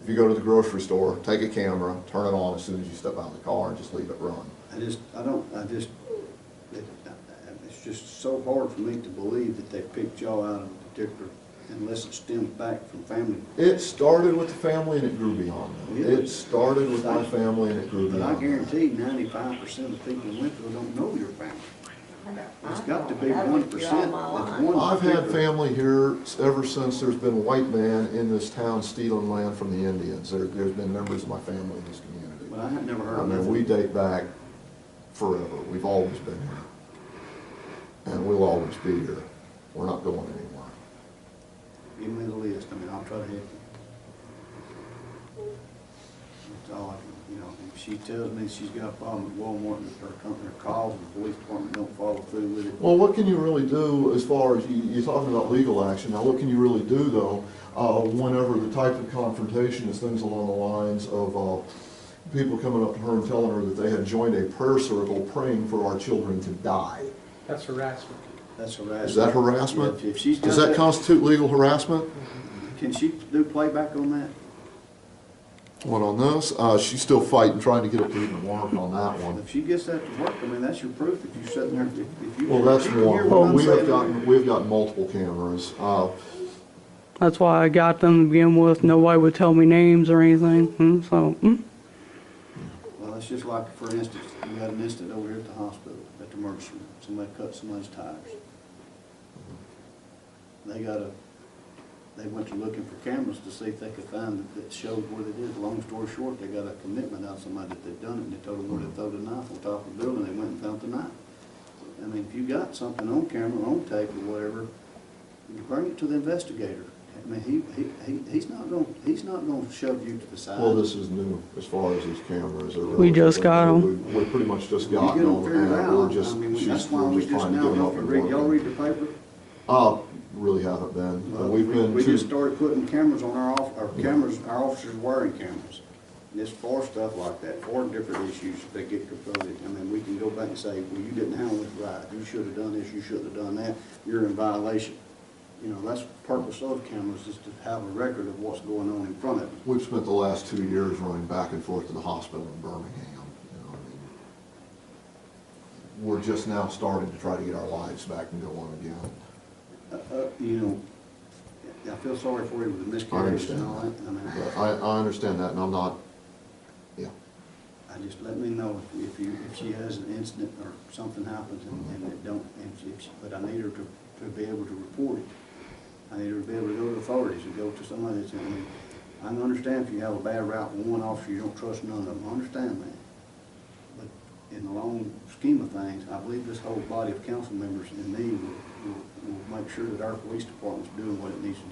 If you go to the grocery store, take a camera, turn it on as soon as you step out of the car, and just leave it run. It's just so hard for me to believe that they picked y'all out of a particular, unless it stems back from family. It started with the family and it grew beyond that. Yeah. It started with my family and it grew But beyond I guarantee 95% of the people in Winfield don't know your family. It's got to be 1%. that. I've had family here ever since there's been a white man in this town stealing land from the Indians. There's been members of my family in this community. But I have never heard I of mean, nothing. we date back forever. We've always been here. And we'll always be here. We're not going anywhere. Give me the list. I mean, I'll try to help you. That's all I can, you know, if she tells me she's got a problem with Walmart and her company calls and the police department don't follow through with it. Well, what can you really do as far as, you're talking about legal action, now what can you really do though, whenever the type of confrontation is things along the lines of people coming up to her and telling her that they had joined a prayer circle praying for our children to die? That's harassment. That's harassment. Is that harassment? Yeah, if she's got Does that constitute legal harassment? Can she do playback on that? What, on this? She's still fighting, trying to get it to even work on that one. If she gets that to work, I mean, that's your proof. If you're sitting there, if you. Well, that's if you hear one. what I'm We've gotten multiple cameras. That's why I got them to begin with. Nobody would tell me names or anything. Well, it's just like, for instance, we had an incident over here at the hospital, at the emergency room. Somebody cut somebody's tires. They went to looking for cameras to see if they could find that showed where they did. Long story short, they got a commitment out of somebody that they'd done it, and they told them where they throw the knife on top of the building. They went and found the knife. I mean, if you got something on camera, on tape, or whatever, you bring it to the investigator. I mean, he's not going to shove you to the side. Well, this is new as far as these cameras. We just got them. We pretty much just You got get them, them figured and out. we're just, I mean, she's, that's why we're we just just trying to now, get them up and y'all read working. the paper? Really haven't been. Well, We've been we to, just started putting cameras on our cameras, our officers wearing cameras. And it's for stuff like that, for different issues that get confronted. I mean, we can go back and say, well, you didn't handle this right. You should have done this, you shouldn't have done that. You're in violation. You know, that's the purpose of cameras, is to have a record of what's going on in front of you. we've spent the last 2 years running back and forth to the hospital in Birmingham. You know, I mean, we're just now starting to try to get our lives back and go on again. You know, I feel sorry for you with the miscarriage and all that. I mean, I understand that, and I'm not, yeah. I just let me know if she has an incident or something happens and it don't, but I need her to be able to report it. I need her to be able to go to the authorities and go to somebody that's, I mean, I can understand if you have a bad route with one officer, you don't trust none of them. I understand that. But in the long scheme of things, I believe this whole body of council members and me will make sure that our police department's doing what it needs to do.